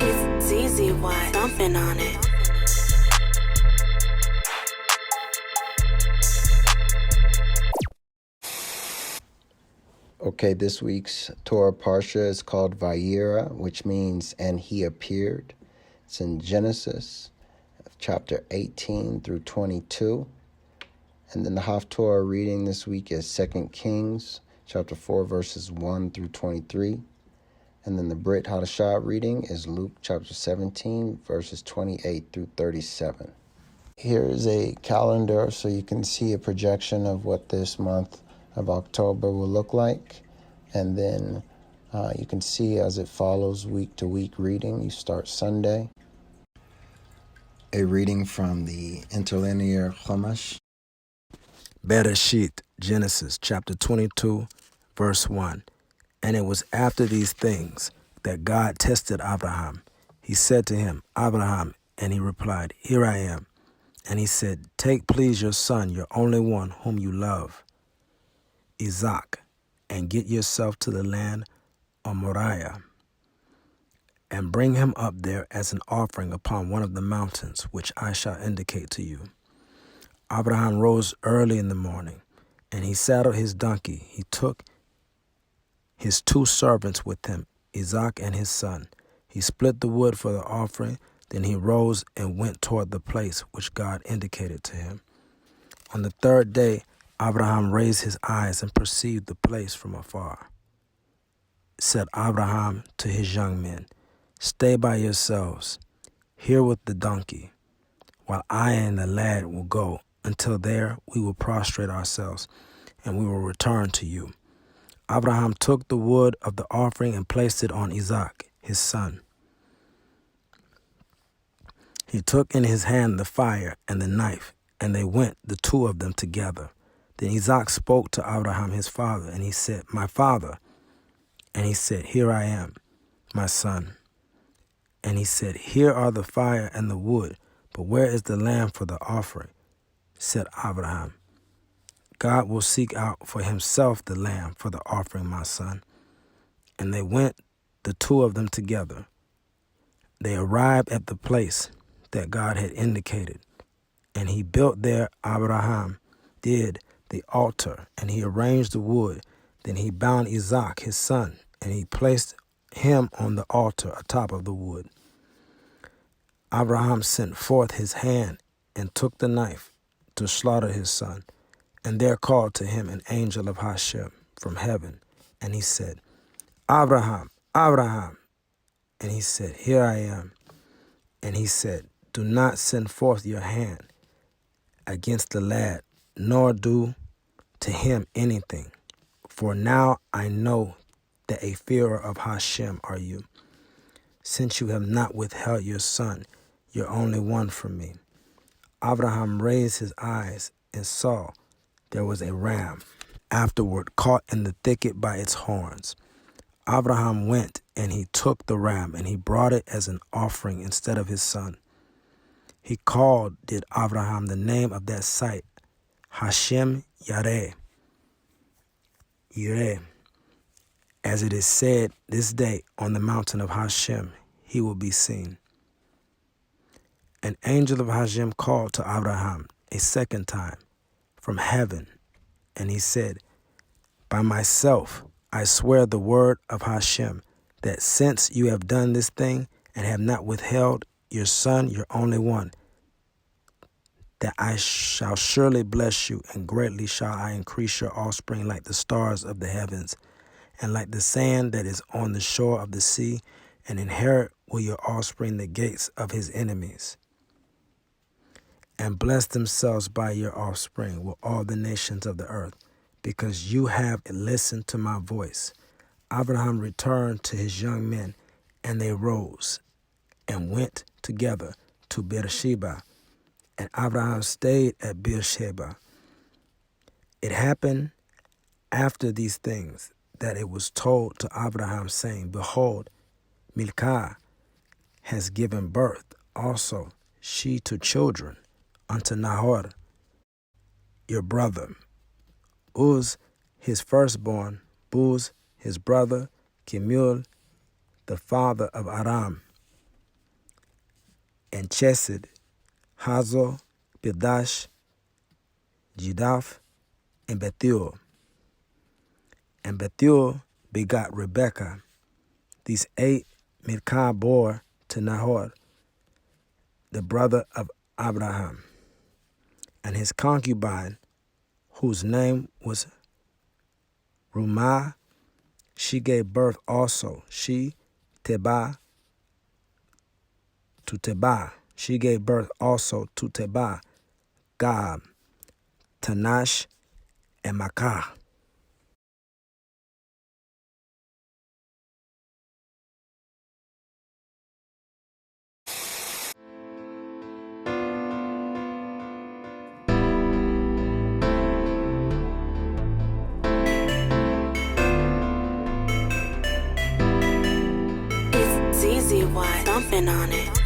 It's easy, why dumping on it. Okay, this week's Torah Parsha is called Vayiera, which means "and he appeared." It's in Genesis, chapter 18 through 22. And then the Haftorah reading this week is 2 Kings, chapter 4, verses 1 through 23. And then the Brit Hadashah reading is Luke, chapter 17, verses 28 through 37. Here is a calendar so you can see a projection of what this month of October will look like. And then you can see as it follows week to week reading. You start Sunday. A reading from the interlinear Chumash. Bereshit, Genesis, chapter 22, verse 1. And it was after these things that God tested Abraham. He said to him, Abraham, and he replied, Here I am. And he said, Take please your son, your only one whom you love, Isaac, and get yourself to the land of Moriah, and bring him up there as an offering upon one of the mountains, which I shall indicate to you. Abraham rose early in the morning, and he saddled his donkey. He took his 2 servants with him, Isaac and his son. He split the wood for the offering. Then he rose and went toward the place which God indicated to him. On the 3rd day, Abraham raised his eyes and perceived the place from afar. Said Abraham to his young men, Stay by yourselves here with the donkey, while I and the lad will go. Until there we will prostrate ourselves, and we will return to you. Abraham took the wood of the offering and placed it on Isaac, his son. He took in his hand the fire and the knife, and they went, the 2 of them, together. Then Isaac spoke to Abraham his father, and he said, My father. And he said, Here I am, my son. And he said, Here are the fire and the wood, but where is the lamb for the offering? Said Abraham, God will seek out for himself the lamb for the offering, my son. And they went, the 2 of them, together. They arrived at the place that God had indicated, and he built there. Abraham did the altar, and he arranged the wood. Then he bound Isaac, his son, and he placed him on the altar atop of the wood. Abraham sent forth his hand and took the knife to slaughter his son. And there called to him an angel of Hashem from heaven. And he said, Abraham, Abraham. And he said, Here I am. And he said, Do not send forth your hand against the lad, nor do to him anything. For now I know that a fearer of Hashem are you, since you have not withheld your son, your only one, from me. Abraham raised his eyes and saw there was a ram afterward caught in the thicket by its horns. Abraham went and he took the ram and he brought it as an offering instead of his son. He did Abraham the name of that site, Hashem Yareh, as it is said this day, on the mountain of Hashem he will be seen. An angel of Hashem called to Abraham a second time from heaven, and he said, By myself I swear the word of Hashem, that since you have done this thing and have not withheld your son, your only one, that I shall surely bless you, and greatly shall I increase your offspring like the stars of the heavens, and like the sand that is on the shore of the sea, and inherit will your offspring the gates of his enemies. And bless themselves by your offspring will all the nations of the earth, because you have listened to my voice. Abraham returned to his young men, and they rose and went together to Beersheba, and Abraham stayed at Beersheba. It happened after these things that it was told to Abraham, saying, Behold, Milcah has given birth, also she to children, unto Nahor, your brother, Uz his firstborn, Buz his brother Kemuel, the father of Aram, and Chesed, Hazor, Pedash, Jidaph, and Bethuel. And Bethuel begot Rebekah. These 8 Milcah bore to Nahor, the brother of Abraham, and his concubine, whose name was Rumah, she gave birth also. She gave birth also to Tebah, Gab, Tanash, and Makah. It's easy, why? Dumping on it.